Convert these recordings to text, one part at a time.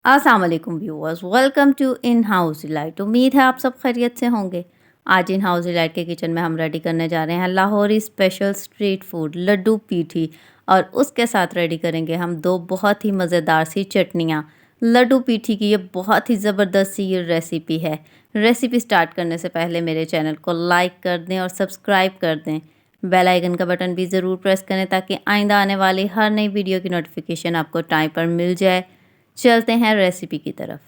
अस्सलाम वालेकुम viewers, welcome to in house delight. उम्मीद है आप सब खैरियत से होंगे। आज इन हाउस डिलाइट के किचन में हम रेडी करने जा रहे हैं Lahori special street food laddu peethi, और उसके साथ रेडी करेंगे हम दो बहुत ही मज़ेदार सी चटनियाँ। लड्डू पीठी की ये बहुत ही ज़बरदस्त सी ये रेसिपी है। रेसिपी स्टार्ट करने से पहले मेरे चैनल को लाइक कर दें और सब्सक्राइब कर दें। बेल आइकन का बटन भी ज़रूर प्रेस करें ताकि आइंदा आने वाली हर नई वीडियो की नोटिफिकेशन आपको टाइम पर मिल जाए। चलते हैं रेसिपी की तरफ।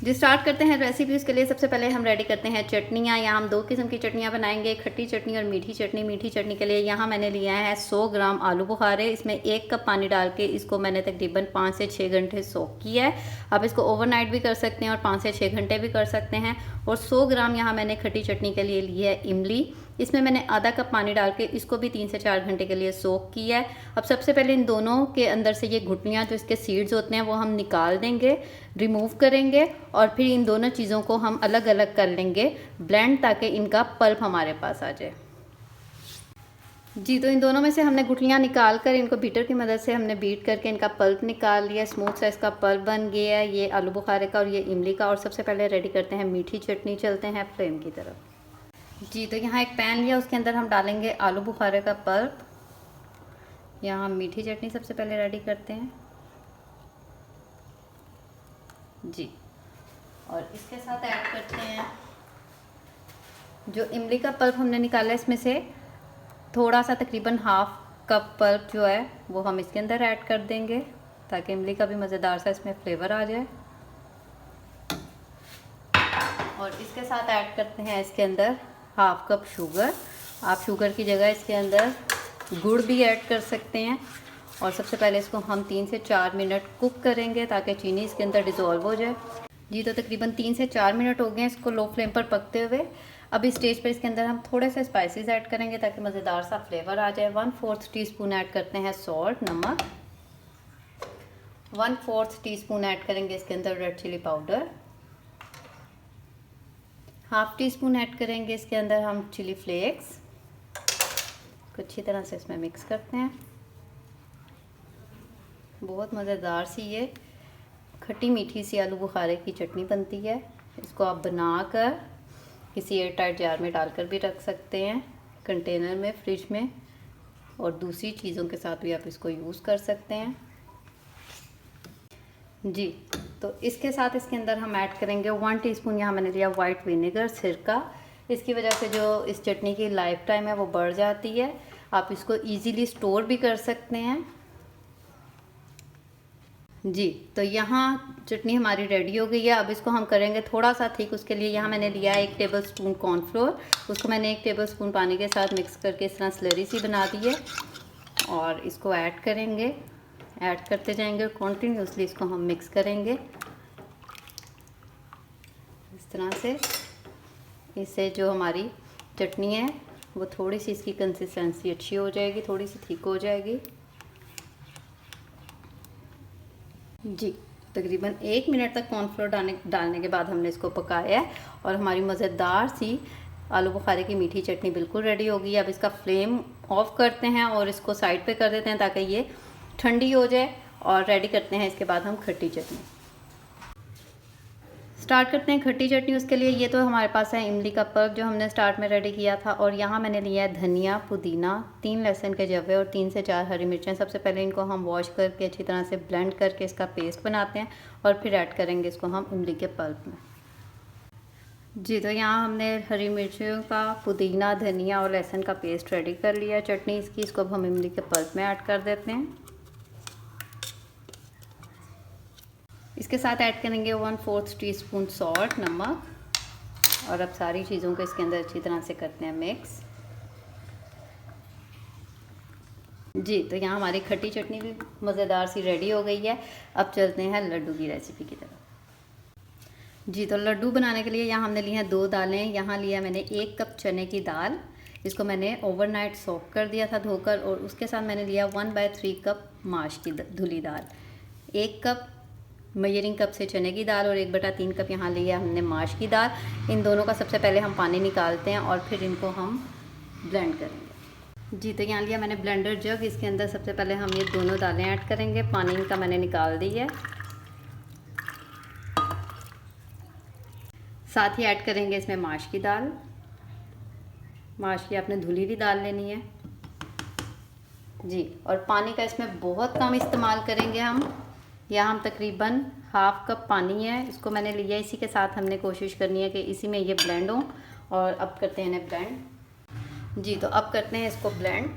जी स्टार्ट करते हैं रेसिपी। उसके लिए सबसे पहले हम रेडी करते हैं चटनियाँ। यहाँ हम दो किस्म की चटनियाँ बनाएंगे, खट्टी चटनी और मीठी चटनी। मीठी चटनी के लिए यहाँ मैंने लिया है 100 ग्राम आलू बुखारे। इसमें 1 कप पानी डाल के इसको मैंने तकरीबन 5 से 6 घंटे सोक किया है। आप इसको ओवरनाइट भी कर सकते हैं और 5 से 6 घंटे भी कर सकते हैं। और 100 ग्राम यहाँ मैंने खट्टी चटनी के लिए ली है इमली। इसमें मैंने आधा कप पानी डाल के इसको भी 3 से 4 घंटे के लिए सोक किया है। अब सबसे पहले इन दोनों के अंदर से ये घुटनियाँ जो इसके सीड्स होते हैं वो हम निकाल देंगे, रिमूव करेंगे, और फिर इन दोनों चीज़ों को हम अलग अलग कर लेंगे ब्लेंड, ताकि इनका पल्प हमारे पास आ जाए। जी तो इन दोनों में से हमने गुठलियाँ निकाल कर इनको बीटर की मदद से हमने बीट करके इनका पल्प निकाल लिया। स्मूथ सा इसका पल्प बन गया है, ये आलू बुखारे का और ये इमली का। और सबसे पहले रेडी करते हैं मीठी चटनी। चलते हैं फ्लेम की तरफ। जी तो यहाँ एक पैन लिया, उसके अंदर हम डालेंगे आलू बुखारे का पल्प। यहाँ हम मीठी चटनी सबसे पहले रेडी करते हैं जी, और इसके साथ ऐड करते हैं जो इमली का पल्प हमने निकाला है, इसमें से थोड़ा सा तकरीबन हाफ कप पल्प जो है वो हम इसके अंदर ऐड कर देंगे, ताकि इमली का भी मज़ेदार सा इसमें फ्लेवर आ जाए। और इसके साथ ऐड करते हैं इसके अंदर हाफ कप शुगर। आप शुगर की जगह इसके अंदर गुड़ भी ऐड कर सकते हैं। और सबसे पहले इसको हम 3 से 4 मिनट कुक करेंगे ताकि चीनी इसके अंदर डिज़ोल्व हो जाए। जी तो तकरीबन 3 से 4 मिनट हो गए इसको लो फ्लेम पर पकते हुए। अब इस स्टेज पर इसके अंदर हम थोड़े से स्पाइसेस ऐड करेंगे ताकि मज़ेदार सा फ्लेवर आ जाए। 1/4 टीस्पून ऐड करते हैं सॉल्ट, नमक। 1/4 टीस्पून ऐड करेंगे इसके अंदर red chilli powder. Half teaspoon add करेंगे इसके अंदर हम चिली फ्लेक्स। अच्छी तरह से इसमें मिक्स करते हैं। बहुत मज़ेदार सी ये खट्टी मीठी सी आलू बुखारे की चटनी बनती है। इसको आप बनाकर किसी एयर टाइट जार में डालकर भी रख सकते हैं, कंटेनर में, फ्रिज में, और दूसरी चीज़ों के साथ भी आप इसको यूज़ कर सकते हैं। जी तो इसके साथ इसके अंदर हम ऐड करेंगे 1 टीस्पून यहाँ मैंने लिया वाइट विनेगर, सिरका। इसकी वजह से जो इस चटनी की लाइफ टाइम है वो बढ़ जाती है। आप इसको इजीली स्टोर भी कर सकते हैं। जी तो यहाँ चटनी हमारी रेडी हो गई है। अब इसको हम करेंगे थोड़ा सा थिक। उसके लिए यहाँ मैंने लिया है 1 टेबल स्पून कॉर्नफ्लोर। उसको मैंने 1 टेबल स्पून पानी के साथ मिक्स करके इस तरह स्लरी सी बना दी है, और इसको ऐड करेंगे। ऐड करते जाएंगे कॉन्टीन्यूसली, इसको हम मिक्स करेंगे इस तरह से। इससे जो हमारी चटनी है वो थोड़ी सी इसकी कंसिस्टेंसी अच्छी हो जाएगी, थोड़ी सी थिक हो जाएगी। जी तकरीबन 1 मिनट तक कॉर्नफ्लोर डालने के बाद हमने इसको पकाया है, और हमारी मज़ेदार सी आलू बुखारे की मीठी चटनी बिल्कुल रेडी हो गई है। अब इसका फ्लेम ऑफ करते हैं और इसको साइड पे कर देते हैं ताकि ये ठंडी हो जाए, और रेडी करते हैं इसके बाद हम खट्टी चटनी। स्टार्ट करते हैं खट्टी चटनी। उसके लिए ये तो हमारे पास है इमली का पल्प जो हमने स्टार्ट में रेडी किया था, और यहाँ मैंने लिया है धनिया, पुदीना, 3 लहसुन के जवे और 3 से 4 हरी मिर्चें। सबसे पहले इनको हम वॉश करके अच्छी तरह से ब्लेंड करके इसका पेस्ट बनाते हैं, और फिर ऐड करेंगे इसको हम इमली के पल्प में। जी तो यहाँ हमने हरी मिर्चियों का, पुदीना, धनिया और लहसुन का पेस्ट रेडी कर लिया चटनी इसकी। इसको अब हम इमली के पल्प में ऐड कर देते हैं। इसके साथ ऐड करेंगे 1/4 टीस्पून सॉल्ट, नमक, और अब सारी चीज़ों को इसके अंदर अच्छी तरह से करते हैं मिक्स। जी तो यहाँ हमारी खट्टी चटनी भी मज़ेदार सी रेडी हो गई है। अब चलते हैं लड्डू की रेसिपी की तरफ। जी तो लड्डू बनाने के लिए यहाँ हमने लिए हैं 2 दालें। यहाँ लिया मैंने 1 कप चने की दाल। इसको मैंने ओवरनाइट सोक कर दिया था धोकर, और उसके साथ मैंने लिया 1/3 कप माश की धुली दाल। 1 कप मेजरिंग कप से चने की दाल और 1/3 कप यहाँ लिया हमने माश की दाल। इन दोनों का सबसे पहले हम पानी निकालते हैं और फिर इनको हम ब्लेंड करेंगे। जी तो यहाँ लिया मैंने ब्लेंडर जग। इसके अंदर सबसे पहले हम ये दोनों दालें ऐड करेंगे। पानी इनका मैंने निकाल दी है। साथ ही ऐड करेंगे इसमें माश की दाल। माश की आपने धुली हुई दाल लेनी है जी। और पानी का इसमें बहुत कम इस्तेमाल करेंगे हम। यहाँ हम तकरीबन हाफ कप पानी है, इसको मैंने लिया। इसी के साथ हमने कोशिश करनी है कि इसी में ये ब्लेंड हो। और अब करते हैं इन्हें ब्लेंड जी। तो अब करते हैं इसको ब्लेंड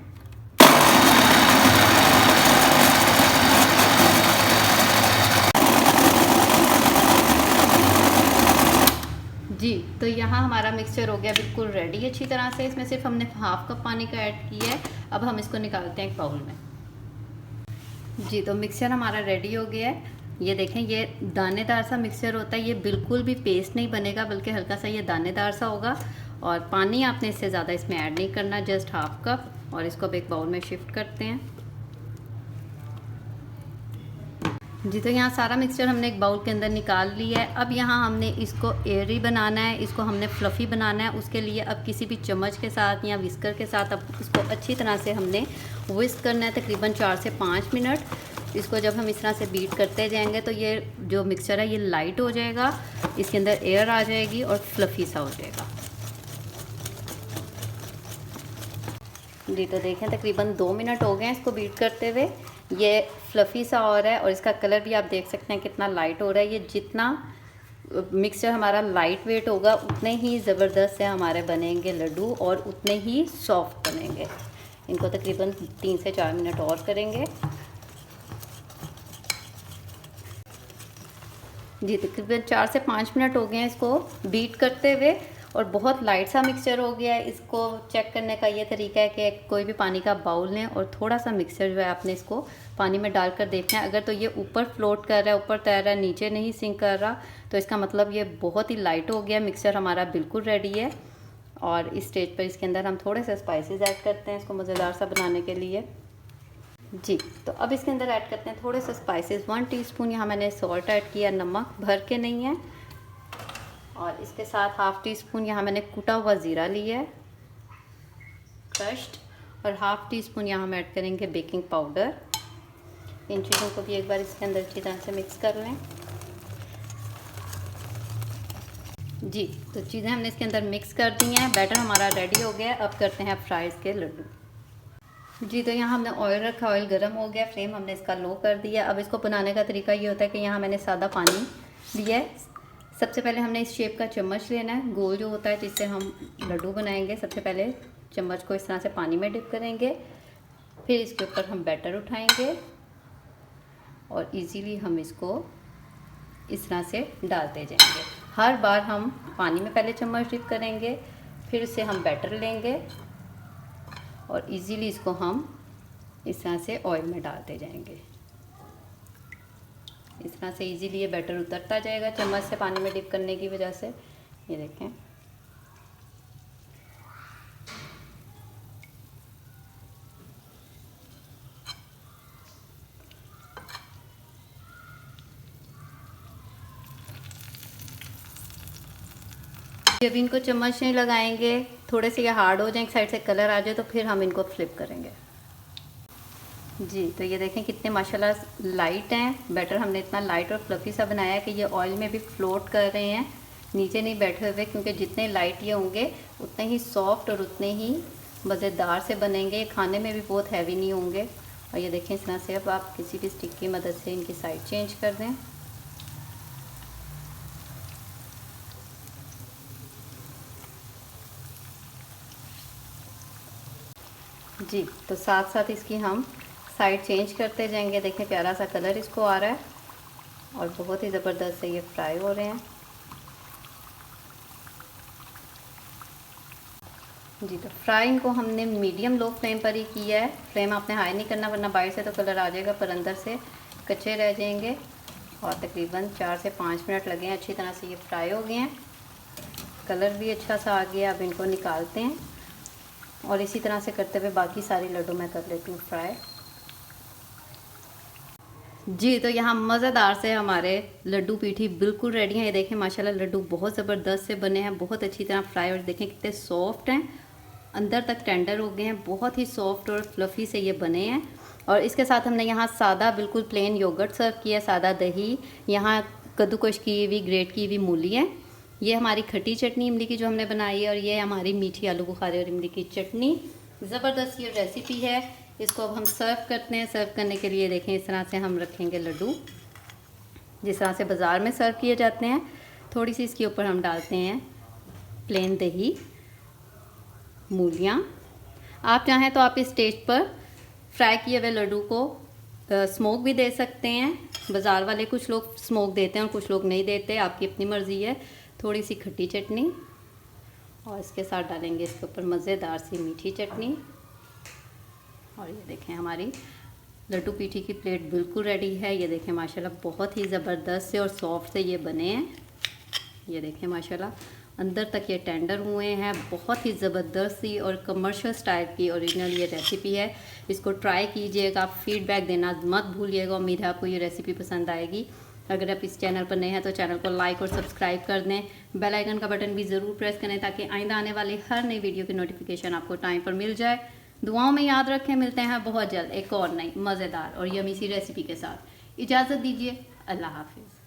जी। तो यहाँ हमारा मिक्सचर हो गया बिल्कुल रेडी अच्छी तरह से। इसमें सिर्फ हमने हाफ कप पानी का ऐड किया है। अब हम इसको निकालते हैं एक बाउल में जी। तो मिक्सचर हमारा रेडी हो गया है। ये देखें, ये दानेदार सा मिक्सचर होता है। ये बिल्कुल भी पेस्ट नहीं बनेगा, बल्कि हल्का सा ये दानेदार सा होगा। और पानी आपने इससे ज़्यादा इसमें ऐड नहीं करना, जस्ट हाफ कप। और इसको अब एक बाउल में शिफ्ट करते हैं जी। तो यहाँ सारा मिक्सचर हमने एक बाउल के अंदर निकाल लिया है। अब यहाँ हमने इसको एयरी बनाना है, इसको हमने फ्लफ़ी बनाना है। उसके लिए अब किसी भी चम्मच के साथ या विस्कर के साथ अब इसको अच्छी तरह से हमने विस्क करना है, तकरीबन 4 से 5 मिनट। इसको जब हम इस तरह से बीट करते जाएंगे तो ये जो मिक्सचर है ये लाइट हो जाएगा, इसके अंदर एयर आ जाएगी और फ्लफ़ी सा हो जाएगा जी। तो देखें तकरीबन 2 मिनट हो गए हैं इसको बीट करते हुए। ये फ्लफ़ी सा हो रहा है और इसका कलर भी आप देख सकते हैं कितना लाइट हो रहा है। ये जितना मिक्सचर हमारा लाइट वेट होगा उतने ही ज़बरदस्त से हमारे बनेंगे लड्डू और उतने ही सॉफ्ट बनेंगे। इनको तकरीबन 3 से 4 मिनट और करेंगे जी। तकरीबन 4 से 5 मिनट हो गए हैं इसको बीट करते हुए और बहुत लाइट सा मिक्सचर हो गया है। इसको चेक करने का ये तरीका है कि कोई भी पानी का बाउल लें और थोड़ा सा मिक्सचर जो है आपने इसको पानी में डालकर देखना है। अगर तो ये ऊपर फ्लोट कर रहा है, ऊपर तैर रहा है, नीचे नहीं सिंक कर रहा, तो इसका मतलब ये बहुत ही लाइट हो गया। मिक्सचर हमारा बिल्कुल रेडी है। और इस स्टेज पर इसके अंदर हम थोड़े से स्पाइसेस ऐड करते हैं इसको मज़ेदार सा बनाने के लिए जी। तो अब इसके अंदर ऐड करते हैं थोड़े से स्पाइसेस। 1 टीस्पून यहाँ मैंने सॉल्ट ऐड किया, नमक भर के नहीं है। और इसके साथ हाफ़ टी स्पून यहाँ मैंने कुटा हुआ ज़ीरा लिया है क्रश्ड। और हाफ़ टी स्पून यहाँ हम ऐड करेंगे बेकिंग पाउडर। इन चीज़ों को भी एक बार इसके अंदर अच्छी तरह से मिक्स कर लें जी। तो चीज़ें हमने इसके अंदर मिक्स कर दी हैं। बैटर हमारा रेडी हो गया। अब करते हैं फ्राइज़ के लड्डू जी। तो यहाँ हमने ऑयल रखा, ऑयल गर्म हो गया, फ्लेम हमने इसका लो कर दिया। अब इसको बनाने का तरीका ये होता है कि यहाँ मैंने सादा पानी लिया है। सबसे पहले हमने इस शेप का चम्मच लेना है, गोल जो होता है जिससे हम लड्डू बनाएंगे। सबसे पहले चम्मच को इस तरह से पानी में डिप करेंगे, फिर इसके ऊपर हम बैटर उठाएंगे और इजीली हम इसको इस तरह से डालते जाएंगे। हर बार हम पानी में पहले चम्मच डिप करेंगे, फिर से हम बैटर लेंगे और इजीली इसको हम इस तरह से ऑयल में डालते जाएंगे। इस तरह से इजीली ये बैटर उतरता जाएगा चम्मच से पानी में डिप करने की वजह से। ये देखें जब इनको चम्मच नहीं लगाएंगे, थोड़े से ये हार्ड हो जाए, एक साइड से कलर आ जाए, तो फिर हम इनको फ्लिप करेंगे जी। तो ये देखें कितने माशाल्लाह लाइट हैं। बैटर हमने इतना लाइट और फ्लफी सा बनाया है कि ये ऑयल में भी फ्लोट कर रहे हैं, नीचे नहीं बैठे हुए। क्योंकि जितने लाइट ये होंगे उतने ही सॉफ्ट और उतने ही मज़ेदार से बनेंगे। खाने में भी बहुत हैवी नहीं होंगे। और ये देखें इस तरह से अब आप किसी भी स्टिक की मदद से इनकी साइड चेंज कर दें जी। तो साथ साथ इसकी हम साइड चेंज करते जाएंगे। देखें प्यारा सा कलर इसको आ रहा है और बहुत ही ज़बरदस्त से ये फ्राई हो रहे हैं जी। तो फ्राई इनको हमने मीडियम लो फ्लेम पर ही किया है। फ्लेम आपने हाई नहीं करना, वरना बाहर से तो कलर आ जाएगा पर अंदर से कच्चे रह जाएंगे। और तकरीबन 4 से 5 मिनट लगे हैं, अच्छी तरह से ये फ्राई हो गए हैं। कलर भी अच्छा सा आ गया। अब इनको निकालते हैं और इसी तरह से करते हुए बाकी सारे लड्डू मैं कर लेती हूँ फ्राई जी। तो यहाँ मज़ेदार से हमारे लड्डू पीठी बिल्कुल रेडी हैं। ये देखें माशाल्लाह लड्डू बहुत ज़बरदस्त से बने हैं, बहुत अच्छी तरह फ्राई। और देखें कितने सॉफ्ट हैं अंदर तक टेंडर हो गए हैं, बहुत ही सॉफ्ट और फ्लफ़ी से ये बने हैं। और इसके साथ हमने यहाँ सादा बिल्कुल प्लेन योगर्ट सर्व किया, सादा दही, यहाँ कद्दूकश की हुई ग्रेट की हुई मूली है। ये हमारी खट्टी चटनी इमली की जो हमने बनाई है, और ये हमारी मीठी आलू बुखारे और इमली की चटनी। ज़बरदस्त ये रेसिपी है। इसको अब हम सर्व करते हैं। सर्व करने के लिए देखें इस तरह से हम रखेंगे लड्डू, जिस तरह से बाज़ार में सर्व किए जाते हैं। थोड़ी सी इसके ऊपर हम डालते हैं प्लेन दही, मूलियाँ। आप चाहें तो आप इस स्टेज पर फ्राई किए हुए लड्डू को स्मोक भी दे सकते हैं। बाज़ार वाले कुछ लोग स्मोक देते हैं और कुछ लोग नहीं देते, आपकी अपनी मर्ज़ी है। थोड़ी सी खट्टी चटनी और इसके साथ डालेंगे इसके ऊपर मज़ेदार सी मीठी चटनी। और ये देखें हमारी लड्डू पीठी की प्लेट बिल्कुल रेडी है। ये देखें माशाल्लाह बहुत ही ज़बरदस्त से और सॉफ्ट से ये बने हैं। ये देखें माशाल्लाह अंदर तक ये टेंडर हुए हैं। बहुत ही ज़बरदस्त सी और कमर्शियल स्टाइल की ओरिजिनल ये रेसिपी है। इसको ट्राई कीजिएगा, फीडबैक देना मत भूलिएगा। उम्मीद है आपको ये रेसिपी पसंद आएगी। अगर आप इस चैनल पर नए हैं तो चैनल को लाइक और सब्सक्राइब कर दें। बेल आइकन का बटन भी ज़रूर प्रेस करें ताकि आइंदा आने वाली हर नई वीडियो की नोटिफिकेशन आपको टाइम पर मिल जाए। दुआओं में याद रखें। मिलते हैं बहुत जल्द एक और नई मज़ेदार और यमी सी रेसिपी के साथ। इजाज़त दीजिए। अल्लाह हाफिज़।